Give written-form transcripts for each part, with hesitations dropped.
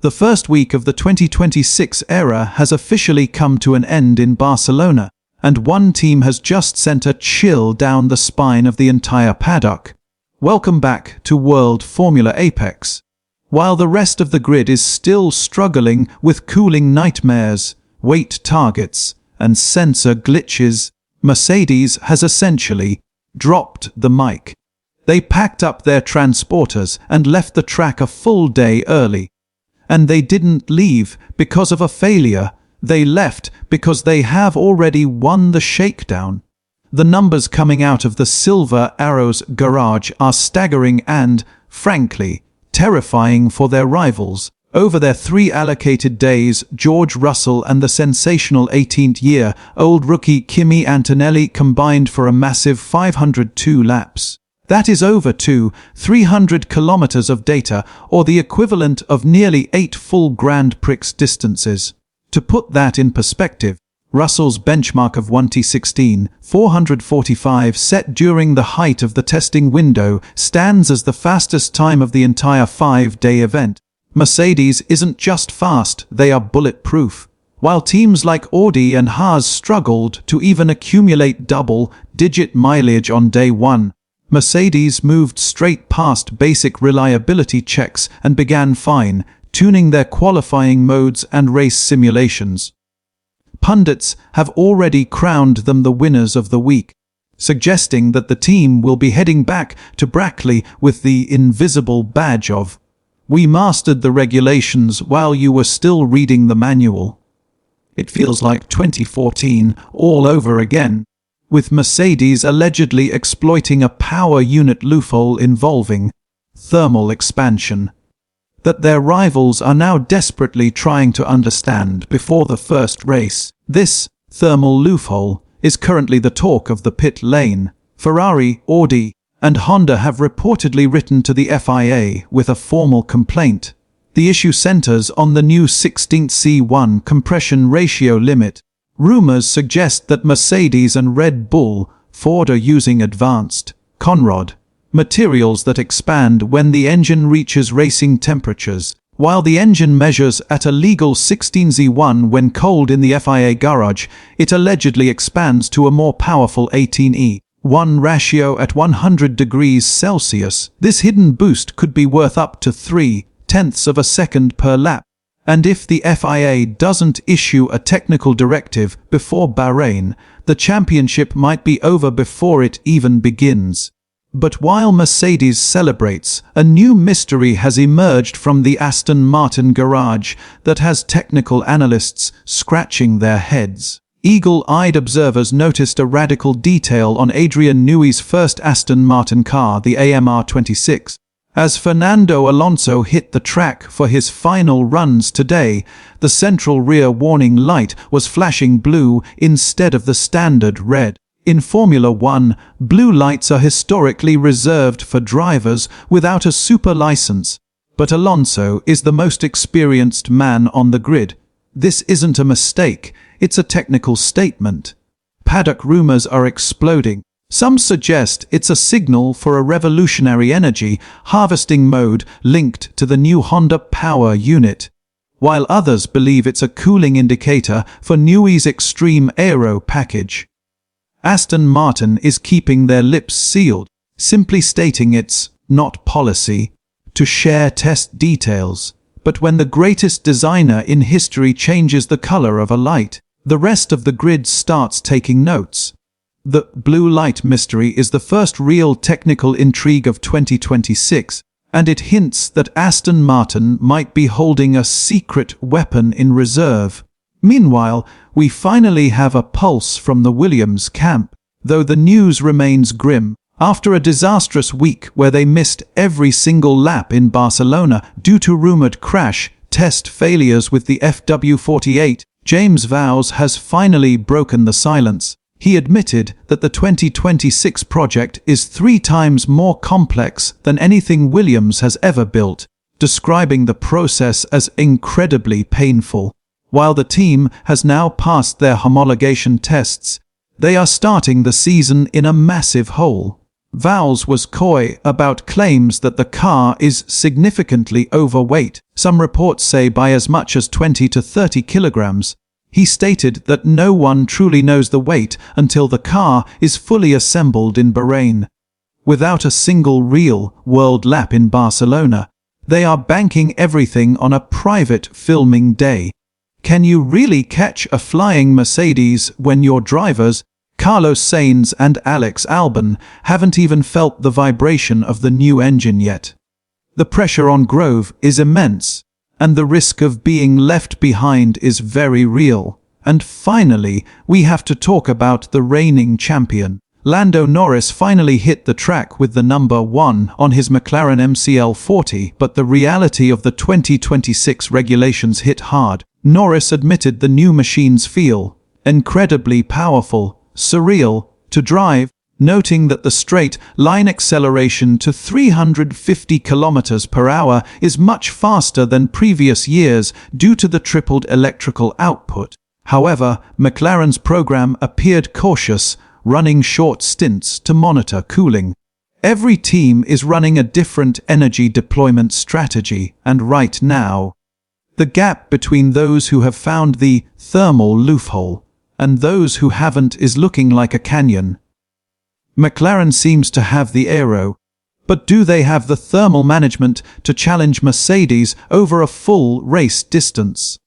The first week of the 2026 era has officially come to an end in Barcelona, and one team has just sent a chill down the spine of the entire paddock. Welcome back to World Formula Apex. While the rest of the grid is still struggling with cooling nightmares, weight targets, and sensor glitches, Mercedes has essentially dropped the mic. They packed up their transporters and left the track a full day early. And they didn't leave because of a failure. They left because they have already won the shakedown. The numbers coming out of the Silver Arrows garage are staggering and, frankly, terrifying for their rivals. Over their 3 allocated days, George Russell and the sensational 18th-year-old rookie Kimi Antonelli combined for a massive 502 laps. That is over 300 kilometers of data, or the equivalent of nearly 8 full Grand Prix distances. To put that in perspective, Russell's benchmark of 1:16, 445 set during the height of the testing window stands as the fastest time of the entire 5-day event. Mercedes isn't just fast, they are bulletproof. While teams like Audi and Haas struggled to even accumulate double-digit mileage on day one, Mercedes moved straight past basic reliability checks and began fine-tuning their qualifying modes and race simulations. Pundits have already crowned them the winners of the week, suggesting that the team will be heading back to Brackley with the invisible badge of "We mastered the regulations while you were still reading the manual." It feels like 2014 all over again, with Mercedes allegedly exploiting a power unit loophole involving thermal expansion that their rivals are now desperately trying to understand before the first race. This thermal loophole is currently the talk of the pit lane. Ferrari, Audi, and Honda have reportedly written to the FIA with a formal complaint. The issue centers on the new 16th C1 compression ratio limit. Rumors suggest that Mercedes and Red Bull, Ford are using advanced Conrod materials that expand when the engine reaches racing temperatures, while the engine measures at a legal 16Z1 when cold in the FIA garage. It allegedly expands to a more powerful 18E1 ratio at 100 degrees Celsius. This hidden boost could be worth up to 0.3 of a second per lap. And if the FIA doesn't issue a technical directive before Bahrain, the championship might be over before it even begins. But while Mercedes celebrates, a new mystery has emerged from the Aston Martin garage that has technical analysts scratching their heads. Eagle-eyed observers noticed a radical detail on Adrian Newey's first Aston Martin car, the AMR26. As Fernando Alonso hit the track for his final runs today, the central rear warning light was flashing blue instead of the standard red. In Formula One, blue lights are historically reserved for drivers without a super license, but Alonso is the most experienced man on the grid. This isn't a mistake, it's a technical statement. Paddock rumors are exploding. Some suggest it's a signal for a revolutionary energy harvesting mode linked to the new Honda power unit, while others believe it's a cooling indicator for Newey's extreme aero package. Aston Martin is keeping their lips sealed, simply stating it's not policy to share test details. But when the greatest designer in history changes the color of a light, the rest of the grid starts taking notes. The blue light mystery is the first real technical intrigue of 2026, and it hints that Aston Martin might be holding a secret weapon in reserve. Meanwhile, we finally have a pulse from the Williams camp, though the news remains grim. After a disastrous week where they missed every single lap in Barcelona due to rumored crash test failures with the FW48, James Vowles has finally broken the silence. He admitted that the 2026 project is 3 times more complex than anything Williams has ever built, describing the process as incredibly painful. While the team has now passed their homologation tests, they are starting the season in a massive hole. Vowles was coy about claims that the car is significantly overweight, some reports say by as much as 20 to 30 kilograms. He stated that no one truly knows the weight until the car is fully assembled in Bahrain. Without a single real world lap in Barcelona, they are banking everything on a private filming day. Can you really catch a flying Mercedes when your drivers, Carlos Sainz and Alex Albon, haven't even felt the vibration of the new engine yet? The pressure on Grove is immense, and the risk of being left behind is very real. And finally, we have to talk about the reigning champion. Lando Norris finally hit the track with the number 1 on his McLaren MCL40, but the reality of the 2026 regulations hit hard. Norris admitted the new machines feel incredibly powerful, surreal to drive, noting that the straight-line acceleration to 350 km per hour is much faster than previous years due to the tripled electrical output. However, McLaren's program appeared cautious, running short stints to monitor cooling. Every team is running a different energy deployment strategy, and right now, the gap between those who have found the thermal loophole and those who haven't is looking like a canyon. McLaren seems to have the aero, but do they have the thermal management to challenge Mercedes over a full race distance?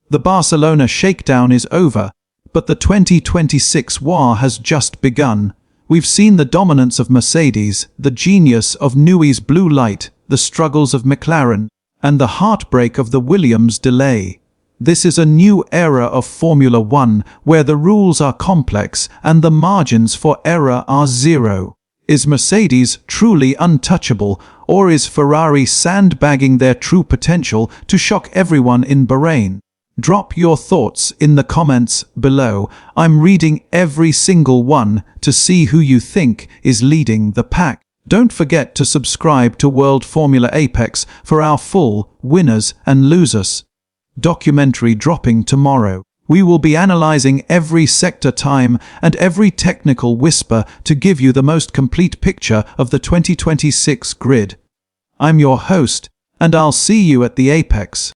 The Barcelona shakedown is over, but the 2026 war has just begun. We've seen the dominance of Mercedes, the genius of Newey's blue light, the struggles of McLaren, and the heartbreak of the Williams delay. This is a new era of Formula One, where the rules are complex and the margins for error are zero. Is Mercedes truly untouchable, or is Ferrari sandbagging their true potential to shock everyone in Bahrain? Drop your thoughts in the comments below. I'm reading every single one to see who you think is leading the pack. Don't forget to subscribe to World Formula Apex for our full winners and losers documentary dropping tomorrow. We will be analyzing every sector time and every technical whisper to give you the most complete picture of the 2026 grid. I'm your host, and I'll see you at the Apex.